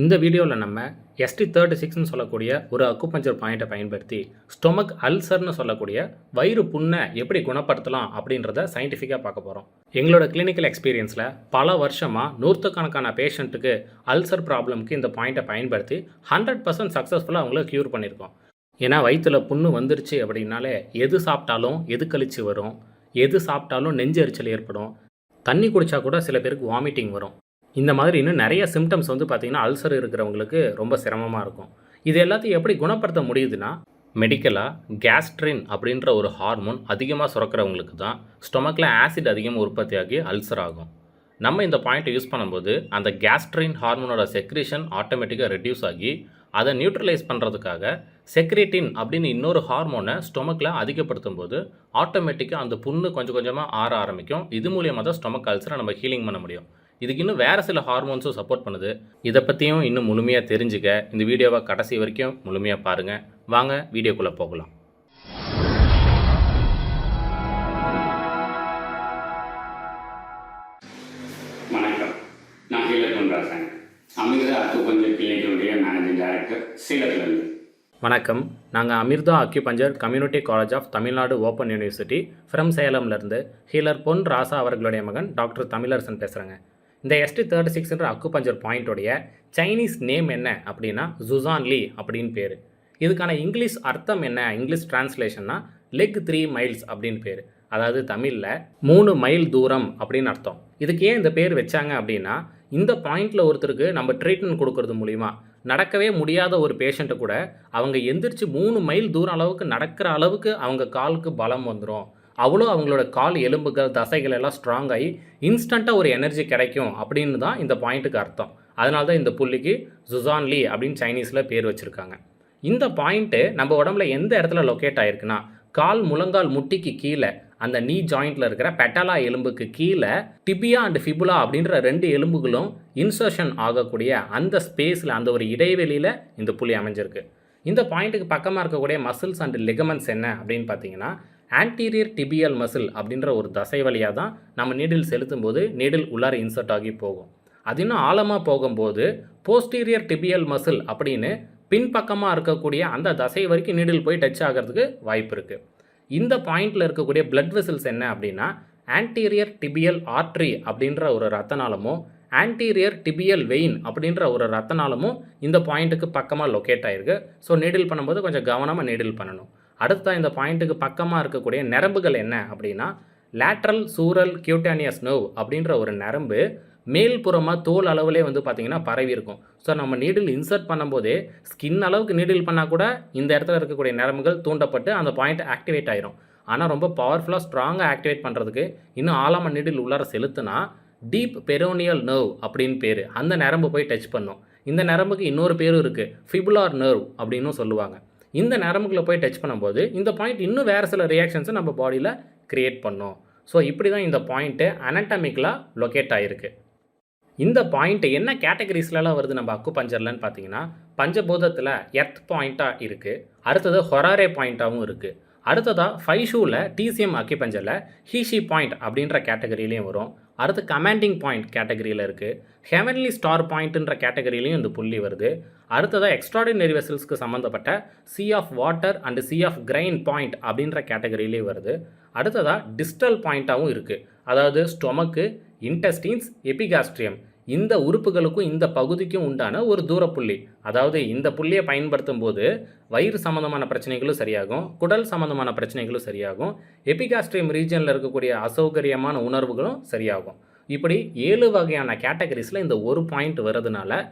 இந்த வீடியோவில் நம்ம ST36ன்னு சொல்லக்கூடிய ஒரு அக்குபஞ்சர் பாயிண்ட்டை பயன்படுத்தி ஸ்டொமக் அல்சர்னு சொல்லக்கூடிய வயிறு புண்ணை எப்படி குணப்படுத்தலாம் அப்படின்றத சயின்டிஃபிக்காக பார்க்க போகிறோம். எங்களோட கிளினிக்கல் எக்ஸ்பீரியன்ஸில் பல வருஷமாக நூற்றுக்கணக்கான பேஷண்ட்டுக்கு அல்சர் ப்ராப்ளம்க்கு இந்த பாயிண்ட்டை பயன்படுத்தி 100% சக்ஸஸ்ஃபுல்லாக அவங்கள க்யூர் பண்ணியிருக்கோம். ஏன்னா வயிற்றில் புண்ணு வந்துருச்சு அப்படின்னாலே எது சாப்பிட்டாலும் எது கழிச்சு வரும், எது சாப்பிட்டாலும் நெஞ்செரிச்சல் ஏற்படும், தண்ணி குடித்தா கூட சில பேருக்கு வாமிட்டிங் வரும். இந்த மாதிரி இன்னும் நிறைய சிம்டம்ஸ் பார்த்திங்கன்னா அல்சர் இருக்கிறவங்களுக்கு ரொம்ப சிரமமாக இருக்கும். இது எல்லாத்தையும் எப்படி குணப்படுத்த முடியுதுன்னா, மெடிக்கலாக கேஸ்ட்ரின் அப்படின்ற ஒரு ஹார்மோன் அதிகமாக சுரக்கிறவங்களுக்கு தான் ஸ்டொமக்கில் ஆசிட் அதிகமாக உற்பத்தியாகி அல்சர் ஆகும். நம்ம இந்த பாயிண்ட்டை யூஸ் பண்ணும்போது அந்த கேஸ்ட்ரின் ஹார்மோனோட செக்ரேஷன் ஆட்டோமேட்டிக்காக ரெடியூஸ் ஆகி அதை நியூட்ரலைஸ் பண்ணுறதுக்காக செக்ரேட்டின் அப்படின்னு இன்னொரு ஹார்மோனை ஸ்டொமக்கில் அதிகப்படுத்தும் போது ஆட்டோமேட்டிக்காக அந்த புண்ணு கொஞ்சம் கொஞ்சமாக ஆற ஆரம்பிக்கும். இது மூலியமாக தான் ஸ்டொமக் அல்சரை நம்ம ஹீலிங் பண்ண முடியும். இதுக்கு இன்னும் வேறு சில ஹார்மோன்ஸும் சப்போர்ட் பண்ணுது. இதை பற்றியும் இன்னும் முழுமையாக தெரிஞ்சுக்க இந்த வீடியோவை கடைசி வரைக்கும் முழுமையாக பாருங்கள். வாங்க வீடியோக்குள்ளே போகலாம். வணக்கம், நான் ஹீலர் பொன்ராசன், அமிர்தா அக்குபஞ்சர் கிளினிக்கினுடைய மேனேஜிங் டைரக்டர், சேலத்திலிருந்து. வணக்கம், நாங்கள் Amirtha acupuncture community college of Tamil Nadu open university from சேலம்லேருந்து ஹீலர் பொன் ராசா அவர்களுடைய மகன் டாக்டர் தமிழரசன் பேசுகிறேங்க. இந்த ST36ன்ற அக்குபஞ்சர் பாயிண்ட்டோடைய சைனீஸ் நேம் என்ன அப்படின்னா ஜுசான்லி அப்படின்னு பேர். இதுக்கான இங்கிலீஷ் அர்த்தம் என்ன, இங்கிலீஷ் டிரான்ஸ்லேஷன்னா லெக் 3 மைல்ஸ் அப்படின்னு பேர். அதாவது தமிழில் 3 மைல் தூரம் அப்படின்னு அர்த்தம். இதுக்கு ஏன் இந்த பேர் வச்சாங்க அப்படின்னா, இந்த பாயிண்டில் ஒருத்தருக்கு நம்ம ட்ரீட்மெண்ட் கொடுக்கறது மூலிமா நடக்கவே முடியாத ஒரு பேஷண்ட்டை கூட அவங்க எந்திரிச்சு 3 மைல் தூரம் அளவுக்கு நடக்கிற அளவுக்கு அவங்க காலுக்கு பலம் வந்துடும். அவ்வளோ அவங்களோட கால் எலும்புகள் தசைகள் எல்லாம் ஸ்ட்ராங் ஆகி இன்ஸ்டண்ட்டாக ஒரு எனர்ஜி கிடைக்கும் அப்படின்னு தான் இந்த பாயிண்ட்டுக்கு அர்த்தம். அதனால தான் இந்த புள்ளிக்கு ஜுசான்லி அப்படின்னு சைனீஸில் பேர் வச்சுருக்காங்க. இந்த பாயிண்ட்டு நம்ம உடம்புல எந்த இடத்துல லொக்கேட் ஆகிருக்குன்னா, கால் முழங்கால் முட்டிக்கு கீழே அந்த நீ ஜாயிண்டில் இருக்கிற பெட்டலா எலும்புக்கு கீழே டிபியா அண்ட் ஃபிபுலா அப்படின்ற 2 எலும்புகளும் இன்சர்ஷன் ஆகக்கூடிய அந்த ஸ்பேஸில், அந்த ஒரு இடைவெளியில் இந்த புள்ளி அமைஞ்சிருக்கு. இந்த பாயிண்ட்டுக்கு பக்கமாக இருக்கக்கூடிய மசில்ஸ் அண்ட் லிகமெண்ட்ஸ் என்ன அப்படின்னு பார்த்தீங்கன்னா, ஆன்டீரியர் டிபியல் மசில் அப்படின்ற ஒரு தசை வழியாக தான் நம்ம நீடில் செலுத்தும் போது நீடில் உள்ளார இன்சர்ட் ஆகி போகும். அது இன்னும் ஆழமாக போகும்போது போஸ்டீரியர் டிபியல் மசில் அப்படின்னு பின்பக்கமாக இருக்கக்கூடிய அந்த தசை வரைக்கும் நீடில் போய் டச் ஆகிறதுக்கு வாய்ப்பு இருக்குது. இந்த பாயிண்டில் இருக்கக்கூடிய பிளட் வெசல்ஸ் என்ன அப்படின்னா, ஆன்டீரியர் டிபியல் ஆர்ட்ரி அப்படின்ற ஒரு ரத்த நாளமும் ஆன்டீரியர் டிபியல் வெயின் அப்படின்ற ஒரு ரத்த நாளமும் இந்த பாயிண்ட்டுக்கு பக்கமாக லொக்கேட் ஆகிருக்கு. ஸோ நீடில் பண்ணும்போது கொஞ்சம் கவனமாக நீடில் பண்ணணும். அடுத்த இந்த பாயிண்ட்டுக்கு பக்கமாக இருக்கக்கூடிய நரம்புகள் என்ன அப்படின்னா, லேட்ரல் சூரல் கியூட்டானியஸ் நர்வ் அப்படின்ற ஒரு நரம்பு மேல்புறமாக தோல் அளவுலே பார்த்திங்கன்னா பரவி இருக்கும். ஸோ நம்ம நீடில் இன்சர்ட் பண்ணும்போதே ஸ்கின் அளவுக்கு நீடில் பண்ணால் கூட இந்த இடத்துல இருக்கக்கூடிய நரம்புகள் தூண்டப்பட்டு அந்த பாயிண்ட் ஆக்டிவேட் ஆகிரும். ஆனால் ரொம்ப பவர்ஃபுல்லாக ஸ்ட்ராங்காக ஆக்டிவேட் பண்ணுறதுக்கு இன்னும் ஆழமாக நீடில் உள்ளார செலுத்துனா டீப் பெரோனியல் நர்வ் அப்படின்னு பேர், அந்த நரம்பு போய் டச் பண்ணும். இந்த நரம்புக்கு இன்னொரு பேரும் இருக்குது, ஃபிபுலார் நர்வ் அப்படின்னும் சொல்லுவாங்க. இந்த நரம்புகளை போய் டச் பண்ணும்போது இந்த பாயிண்ட் இன்னும் வேறு சில ரியாக்ஷன்ஸை நம்ம பாடியில் க்ரியேட் பண்ணும். ஸோ இப்படி தான் இந்த பாயிண்ட்டு அனட்டமிக்கலாக லொக்கேட் ஆகிருக்கு. இந்த பாயிண்ட்டு என்ன கேட்டகரிஸ்லாம் வருது நம்ம அக்குபஞ்சர்லன்னு பார்த்தீங்கன்னா, பஞ்சபூதத்தில் எர்த் பாயிண்ட்டாக இருக்குது, அடுத்தது ஹொராரே பாயிண்ட்டாகவும் இருக்குது, அடுத்ததாக 5 ஷூவில் TCM அக்குபஞ்சரில் ஹீஷி பாயிண்ட் அப்படின்ற கேட்டகரியிலையும் வரும், அடுத்து கமாண்டிங் பாயிண்ட் கேட்டகரியில் இருக்குது, ஹெவன்லி ஸ்டார் பாயிண்ட்டுன்ற கேட்டகரியிலையும் இந்த புள்ளி வருது, அடுத்ததாக எக்ஸ்ட்ராடினரி வெசல்ஸ்க்கு சம்மந்தப்பட்ட sea of water and sea of grain point அப்படின்ற கேட்டகரியிலையும் வருது, அடுத்ததாக டிஸ்டல் பாயிண்ட்டாகவும் இருக்குது. அதாவது ஸ்டொமக்கு, இன்டெஸ்டின்ஸ், எபிகாஸ்ட்ரியம் இந்த உறுப்புகளுக்கும் இந்த பகுதிக்கும் உண்டான ஒரு தூரப்புள்ளி. அதாவது இந்த புள்ளியை பயன்படுத்தும் போது வயிறு சம்மந்தமான பிரச்சனைகளும் சரியாகும், குடல் சம்மந்தமான பிரச்சனைகளும் சரியாகும், எபிகாஸ்ட்ரியம் ரீஜனில் இருக்கக்கூடிய அசௌகரியமான உணர்வுகளும் சரியாகும். இப்படி 7 வகையான கேட்டகரிஸில் இந்த ஒரு பாயிண்ட் வர்றதுனால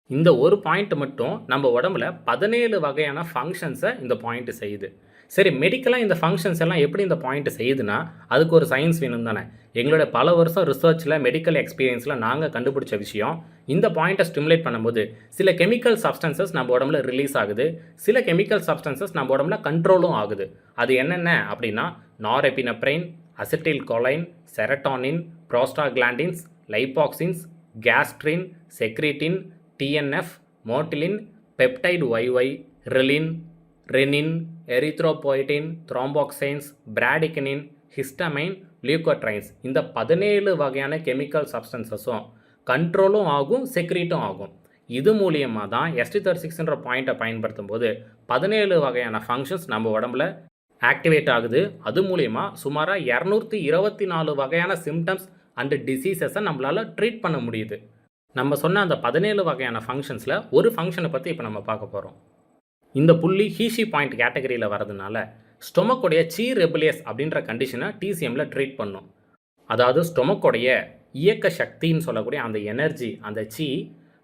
இந்த ஒரு பாயிண்ட் மட்டும் நம்ம உடம்புல 17 வகையான ஃபங்க்ஷன்ஸை இந்த பாயிண்ட் செய்யுது. சரி, மெடிக்கலாக இந்த ஃபங்க்ஷன்ஸ் எல்லாம் எப்படி இந்த பாயிண்ட் செய்யுதுன்னா அதுக்கு ஒரு சயின்ஸ் வேணும் தானே. எங்களோட பல வருஷம் ரிசர்ச்சில் மெடிக்கல் எக்ஸ்பீரியன்ஸில் நாங்கள் கண்டுபிடிச்ச விஷயம், இந்த பாயிண்ட்டை ஸ்டிமுலேட் பண்ணும்போது சில கெமிக்கல் சப்ஸ்டன்சஸ் நம்ம உடம்புல ரிலீஸ் ஆகுது, சில கெமிக்கல் சப்ஸ்டன்சஸ் நம்ம உடம்புல கண்ட்ரோலும் ஆகுது. அது என்னென்ன அப்படின்னா, norepinephrine, acetyl choline, serotonin, prostaglandins, lipoxins, gastrin, secretin, TNF, motilin, peptide YY, ghrelin, renin, erythropoietin, thromboxanes, bradykinin, histamine, leukotrienes இந்த 17 வகையான கெமிக்கல் சப்ஸ்டன்சஸும் கண்ட்ரோலும் ஆகும், செக்ரீட்டும் ஆகும். இது மூலியமாக தான் ST36ன்ற பாயிண்ட்டை பயன்படுத்தும் போது 17 வகையான ஃபங்க்ஷன்ஸ் நம்ம உடம்புல ஆக்டிவேட் ஆகுது. அது மூலியமாக சுமாராக 224 வகையான சிம்டம்ஸ் அண்டு டிசீசஸை நம்மளால் ட்ரீட் பண்ண முடியுது. நம்ம சொன்ன அந்த 17 வகையான ஃபங்க்ஷன்ஸில் ஒரு ஃபங்க்ஷனை பற்றி இப்போ நம்ம பார்க்க போகிறோம். இந்த புள்ளி ஹீஷி பாயிண்ட் கேட்டகரியில் வரதுனால ஸ்டொமக்கோடைய சீ ரெபுலியஸ் அப்படின்ற கண்டிஷனை டிசிஎம்மில் ட்ரீட் பண்ணும். அதாவது ஸ்டொமக்கோடைய இயக்க சக்தின்னு சொல்லக்கூடிய அந்த எனர்ஜி, அந்த சீ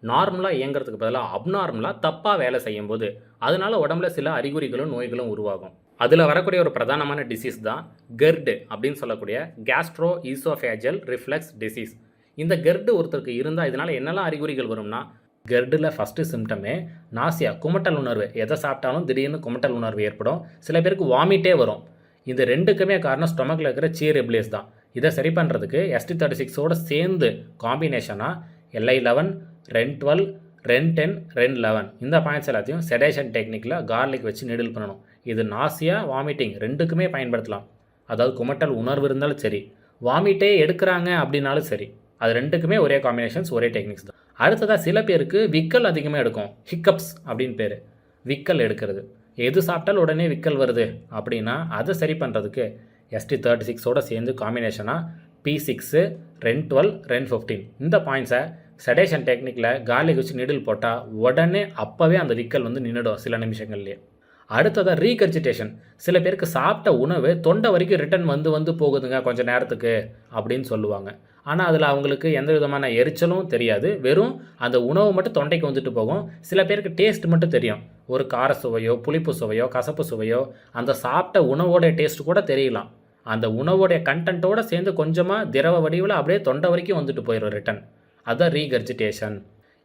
நார்மலாக இயங்கிறதுக்கு பதிலாக அப்நார்மலாக தப்பாக வேலை செய்யும்போது அதனால் உடம்புல சில அறிகுறிகளும் நோய்களும் உருவாகும். அதில் வரக்கூடிய ஒரு பிரதானமான டிசீஸ் தான் கெர்டு அப்படின்னு சொல்லக்கூடிய கேஸ்ட்ரோ ஈசோஃபேஜல் ரிஃப்ளெக்ஸ் டிசீஸ். இந்த கெர்டு ஒருத்தருக்கு இருந்தால் இதனால் என்னெல்லாம் அறிகுறிகள் வரும்னா, கெர்டில் ஃபஸ்ட்டு சிம்டமே நாசியா, குமட்டல் உணர்வு. எதை சாப்பிட்டாலும் திடீர்னு குமட்டல் உணர்வு ஏற்படும். சில பேருக்கு வாமிட்டே வரும். இந்த ரெண்டுக்குமே காரணம் ஸ்டொமக்கில் இருக்கிற சீ ரெபுலியஸ் தான். இதை சரி பண்ணுறதுக்கு ST36ஓட சேர்ந்து காம்பினேஷனாக LI11, REN12, REN10, REN11 இந்த பாயிண்ட்ஸ் எல்லாத்தையும் செடேஷன் டெக்னிக்கில் கார்லிக் வச்சு நீடில் பண்ணணும். இது நாசியா, வாமிட்டிங் ரெண்டுக்குமே பயன்படுத்தலாம். அதாவது குமட்டல் உணர்வு இருந்தாலும் சரி, வாமிட்டே எடுக்கிறாங்க அப்படின்னாலும் சரி, அது ரெண்டுக்குமே ஒரே காம்பினேஷன்ஸ், ஒரே டெக்னிக்ஸ் தான். அடுத்ததாக சில பேருக்கு விக்கல் அதிகமாக எடுக்கும், ஹிக்கப்ஸ் அப்படின்னு பேர். விக்கல் எடுக்கிறது, எது சாப்பிட்டாலும் உடனே விக்கல் வருது அப்படின்னா அதை சரி பண்ணுறதுக்கு ST36ஓட சேர்ந்து காம்பினேஷனாக P6, REN12, REN15 இந்த பாயிண்ட்ஸை செடேஷன் டெக்னிக்கில் கார்லிக் வச்சு நீடில் போட்டால் உடனே அப்போவே அந்த விக்கல் வந்து நின்றுடும் சில நிமிஷங்கள்லேயே. அடுத்ததாக ரீகர்ஜிடேஷன். சில பேருக்கு சாப்பிட்ட உணவு தொண்டை வரைக்கும் ரிட்டன் வந்து போகுதுங்க கொஞ்சம் நேரத்துக்கு அப்படின்னு சொல்லுவாங்க. ஆனால் அதில் அவங்களுக்கு எந்த விதமான எரிச்சலும் தெரியாது, வெறும் அந்த உணவு மட்டும் தொண்டைக்கு வந்துட்டு போகும். சில பேருக்கு டேஸ்ட் மட்டும் தெரியும், ஒரு கார சுவையோ புளிப்பு சுவையோ கசப்பு சுவையோ அந்த சாப்பிட்ட உணவோடைய டேஸ்ட் கூட தெரியலாம். அந்த உணவோடைய கண்டென்ட்டோடு சேர்ந்து கொஞ்சமாக திரவ வடிவில் அப்படியே தொண்டை வரைக்கும் வந்துட்டு போயிடும் ரிட்டன். அதுதான் ரீகர்ஜிடேஷன்.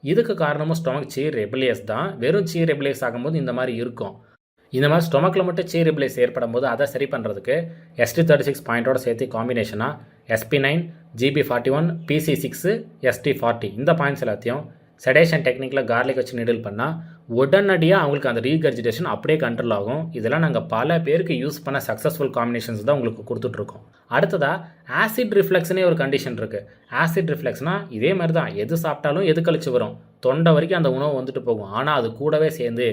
இதுக்கு காரணமும் ஸ்டொமக் சீ ரெபுலியஸ் தான். வெறும் சீ ரெபுலியஸ் ஆகும்போது இந்த மாதிரி இருக்கும். இந்த மாதிரி ஸ்டொமக்கில் மட்டும் சீ ரெபுலியஸ் ஏற்படும் போது அதை சரி பண்ணுறதுக்கு ST36 பாயிண்டோட சேர்த்து காம்பினேஷனாக SP9, GB41, PC6, ST40 இந்த பாயிண்ட்ஸ் எல்லாத்தையும் செடேஷன் டெக்னிக்கில் கார்லிக் வச்சு நீடில் பண்ணால் உடனடியாக அவங்களுக்கு அந்த ரீகர்ஜிடேஷன் அப்படியே கண்ட்ரோல் ஆகும். இதெல்லாம் நாங்கள் பல பேருக்கு யூஸ் பண்ண சக்ஸஸ்ஃபுல் காம்பினேஷன்ஸ் தான் உங்களுக்கு கொடுத்துட்ருக்கோம். அடுத்ததாக ஆசிட் ரிஃப்ளெக்ஸ்னே ஒரு கண்டிஷன் இருக்குது. ஆசிட் ரிஃப்ளெக்ஸ்னால் இதே மாதிரி தான், எது சாப்பிட்டாலும் எது கழிச்சு வரும், தொண்டை வரைக்கும் அந்த உணவு வந்துட்டு போகும். ஆனால் அது கூடவே சேர்ந்து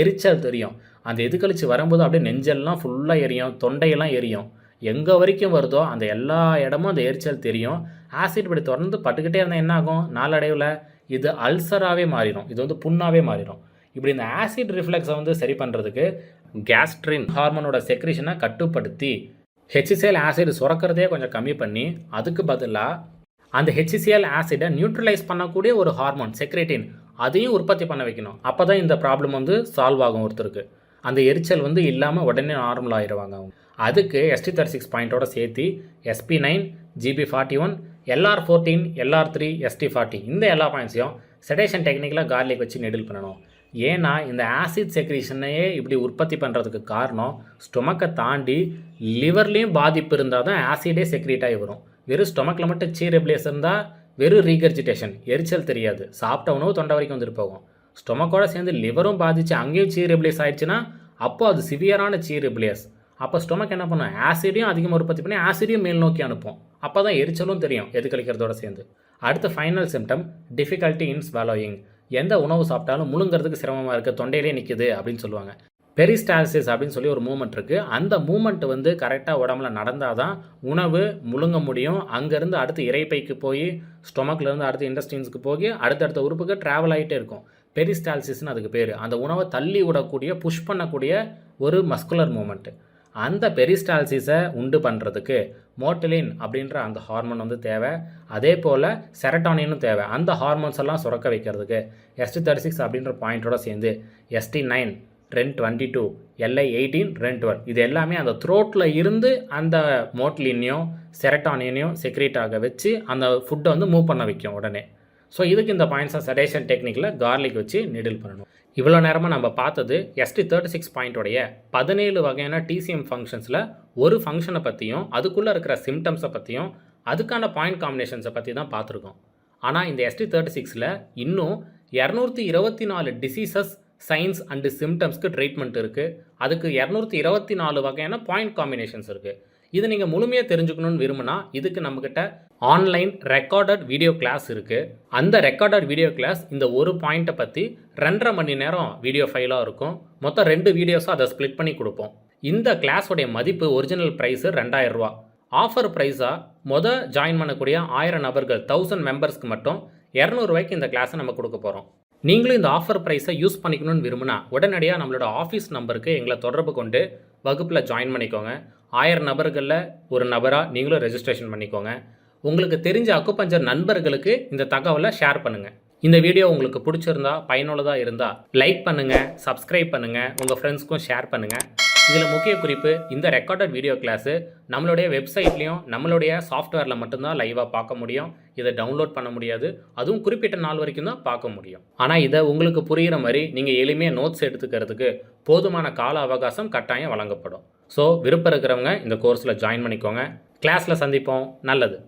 எரிச்சல் தெரியும். அந்த எது கழிச்சு வரும்போது அப்படியே நெஞ்செல்லாம் ஃபுல்லாக எரியும், தொண்டையெல்லாம் எரியும். எங்கே வரைக்கும் வருதோ அந்த எல்லா இடமும் அந்த எரிச்சல் தெரியும். ஆசிட் இப்படி தொடர்ந்து பட்டுக்கிட்டே இருந்தால் என்ன ஆகும், நாளடைவில் இது அல்சராகவே மாறிடும், இது வந்து புண்ணாகவே மாறிடும். இப்படி இந்த ஆசிட் ரிஃப்ளெக்ஸை வந்து சரி பண்ணுறதுக்கு கேஸ்ட்ரின் ஹார்மோனோட செக்ரிஷனை கட்டுப்படுத்தி HCl ஆசிட் சுரக்கிறதே கொஞ்சம் கம்மி பண்ணி அதுக்கு பதிலாக அந்த HCl ஆசிடை நியூட்ரலைஸ் பண்ணக்கூடிய ஒரு ஹார்மோன் செக்ரேட்டின் அதையும் உற்பத்தி பண்ண வைக்கணும். அப்போ தான் இந்த ப்ராப்ளம் வந்து சால்வ் ஆகும். ஒருத்தருக்கு அந்த எரிச்சல் வந்து இல்லாமல் உடனே நார்மல் ஆகிடுவாங்க அவங்க. அதுக்கு ST36 பாயிண்ட்டோட சேர்த்து SP9, GB41, LR14, LR3, ST40 இந்த எல்லா பாயிண்ட்ஸையும் செடேஷன் டெக்னிக்கில் கார்லிக் வச்சு நீடில் பண்ணணும். ஏன்னா இந்த ஆசிட் செக்ரீஷனையே இப்படி உற்பத்தி பண்ணுறதுக்கு காரணம் ஸ்டொமக்கை தாண்டி லிவர்லேயும் பாதிப்பு இருந்தால் தான் ஆசிடே செக்ரீட் ஆகி வரும். வெறும் ஸ்டொமக்கில் மட்டும் சீ ரெபுலியஸ் இருந்தால் வெறும் ரீகர்ஜிடேஷன், எரிச்சல் தெரியாது, சாப்பிட்ட உணவு தொண்டை வரைக்கும் வந்துட்டு போகும். ஸ்டொமக்கோட சேர்ந்து லிவரும் பாதிச்சு அங்கேயும் சீ ரெபுலியஸ் ஆயிடுச்சுன்னா அப்போ அது சிவியரான சீ ரெபுலியஸ். அப்போ ஸ்டொமக் என்ன பண்ணும், ஆசிடையும் அதிகமாக உற்பத்தி பண்ணி ஆசிடையும் மேல் நோக்கி அனுப்பும். அப்போ தான் எரிச்சலும் தெரியும் எது கழிக்கிறதோட சேர்ந்து. அடுத்த ஃபைனல் சிம்டம் டிஃபிகல்ட்டி இன் ஸ்வாலோயிங். எந்த உணவு சாப்பிட்டாலும் முழுங்கிறதுக்கு சிரமமாக இருக்குது, தொண்டையிலே நிற்குது அப்படின்னு சொல்லுவாங்க. பெரிஸ்டால்சிஸ் அப்படின்னு சொல்லி ஒரு மூமெண்ட் இருக்குது. அந்த மூமெண்ட் வந்து கரெக்டாக உடம்புல நடந்தால் தான் உணவு முழுங்க முடியும். அங்கேருந்து அடுத்து இறைப்பைக்கு போய் ஸ்டொமக்லேருந்து அடுத்து இன்டெஸ்டைன்ஸ்க்கு போய் அடுத்தடுத்த உறுப்புக்கு ட்ராவல் ஆகிட்டே இருக்கும். பெரிஸ்டால்சிஸ்னு அதுக்கு பேர். அந்த உணவை தள்ளி விடக்கூடிய புஷ் பண்ணக்கூடிய ஒரு மஸ்குலர் மூமெண்ட்டு. அந்த பெரிஸ்டால்சிஸை உண்டு பண்ணுறதுக்கு மோட்டிலின் அப்படின்ற அந்த ஹார்மோன் வந்து தேவை. அதே போல் செரட்டானினும் தேவை. அந்த ஹார்மோன்ஸ் எல்லாம் சுரக்க வைக்கிறதுக்கு ST36 அப்படின்ற பாயிண்ட்டோட சேர்ந்து ST9, REN22, LI18, REN12 இது எல்லாமே அந்த த்ரோட்டில் இருந்து அந்த மோட்டிலினையும் செரட்டானினையும் செக்ரேட் ஆக வச்சு அந்த ஃபுட்டை வந்து மூவ் பண்ண வைக்கும் உடனே. ஸோ இதுக்கு இந்த பாயிண்ட்ஸை செடேஷன் டெக்னிக்கில் கார்லிக் வச்சு நீடில் பண்ணணும். இவ்வளோ நேரமாக நம்ம பார்த்தது ST36 பாயிண்ட்டோடைய 17 வகையான TCM ஃபங்க்ஷன்ஸில் ஒரு ஃபங்க்ஷனை பற்றியும் அதுக்குள்ளே இருக்கிற சிம்டம்ஸை பற்றியும் அதுக்கான பாயிண்ட் காம்பினேஷன்ஸை பற்றி தான் பார்த்துருக்கோம். ஆனால் இந்த ST36ல் இன்னும் 224 டிசீசஸ், சைன்ஸ் அண்டு சிம்டம்ஸ்க்கு ட்ரீட்மெண்ட் இருக்குது. அதுக்கு 224 வகையான பாயிண்ட் காம்பினேஷன்ஸ் இருக்குது. இது நீங்கள் முழுமையாக தெரிஞ்சுக்கணும்னு விரும்பினா இதுக்கு நம்மக்கிட்ட ஆன்லைன் ரெக்கார்டட் வீடியோ கிளாஸ் இருக்குது. அந்த ரெக்கார்டட் வீடியோ கிளாஸ் இந்த ஒரு பாயிண்ட்டை பற்றி 2.5 மணி நேரம் வீடியோ ஃபைலாக இருக்கும். மொத்தம் 2 வீடியோஸும் அதை ஸ்ப்ளிட் பண்ணி கொடுப்போம். இந்த கிளாஸோடைய மதிப்பு ஒரிஜினல் ப்ரைஸு 2000 ரூபா. ஆஃபர் ப்ரைஸாக ஜாயின் பண்ணக்கூடிய 1000 நபர்கள் 1000 மெம்பர்ஸ்க்கு மட்டும் 200 ரூபாய்க்கு இந்த கிளாஸை நம்ம கொடுக்க போகிறோம். நீங்களும் இந்த ஆஃபர் ப்ரைஸை யூஸ் பண்ணிக்கணும்னு விரும்பினா உடனடியாக நம்மளோட ஆஃபீஸ் நம்பருக்கு எங்களை தொடர்பு கொண்டு வகுப்பில் ஜாயின் பண்ணிக்கோங்க. 1000 நபர்களில் ஒரு நபராக நீங்களும் ரெஜிஸ்ட்ரேஷன் பண்ணிக்கோங்க. உங்களுக்கு தெரிஞ்ச அக்குபஞ்சர் நண்பர்களுக்கு இந்த தகவலை ஷேர் பண்ணுங்கள். இந்த வீடியோ உங்களுக்கு பிடிச்சிருந்தா பயனுள்ளதாக இருந்தால் லைக் பண்ணுங்கள், சப்ஸ்கிரைப் பண்ணுங்கள், உங்கள் ஃப்ரெண்ட்ஸ்க்கும் ஷேர் பண்ணுங்கள். இதில் முக்கிய குறிப்பு, இந்த ரெக்கார்டட் வீடியோ கிளாஸு நம்மளுடைய வெப்சைட்லேயும் நம்மளுடைய சாஃப்ட்வேரில் மட்டும்தான் லைவாக பார்க்க முடியும். இதை டவுன்லோட் பண்ண முடியாது. அதுவும் குறிப்பிட்ட நாள் வரைக்கும் தான் பார்க்க முடியும். ஆனால் இதை உங்களுக்கு புரிகிற மாதிரி நீங்கள் எளிமையாக நோட்ஸ் எடுத்துக்கிறதுக்கு போதுமான கால அவகாசம் கட்டாயம் வழங்கப்படும். ஸோ விருப்பம் இருக்கிறவங்க இந்த கோர்ஸில் ஜாயின் பண்ணிக்கோங்க. கிளாஸில் சந்திப்போம். நல்லது.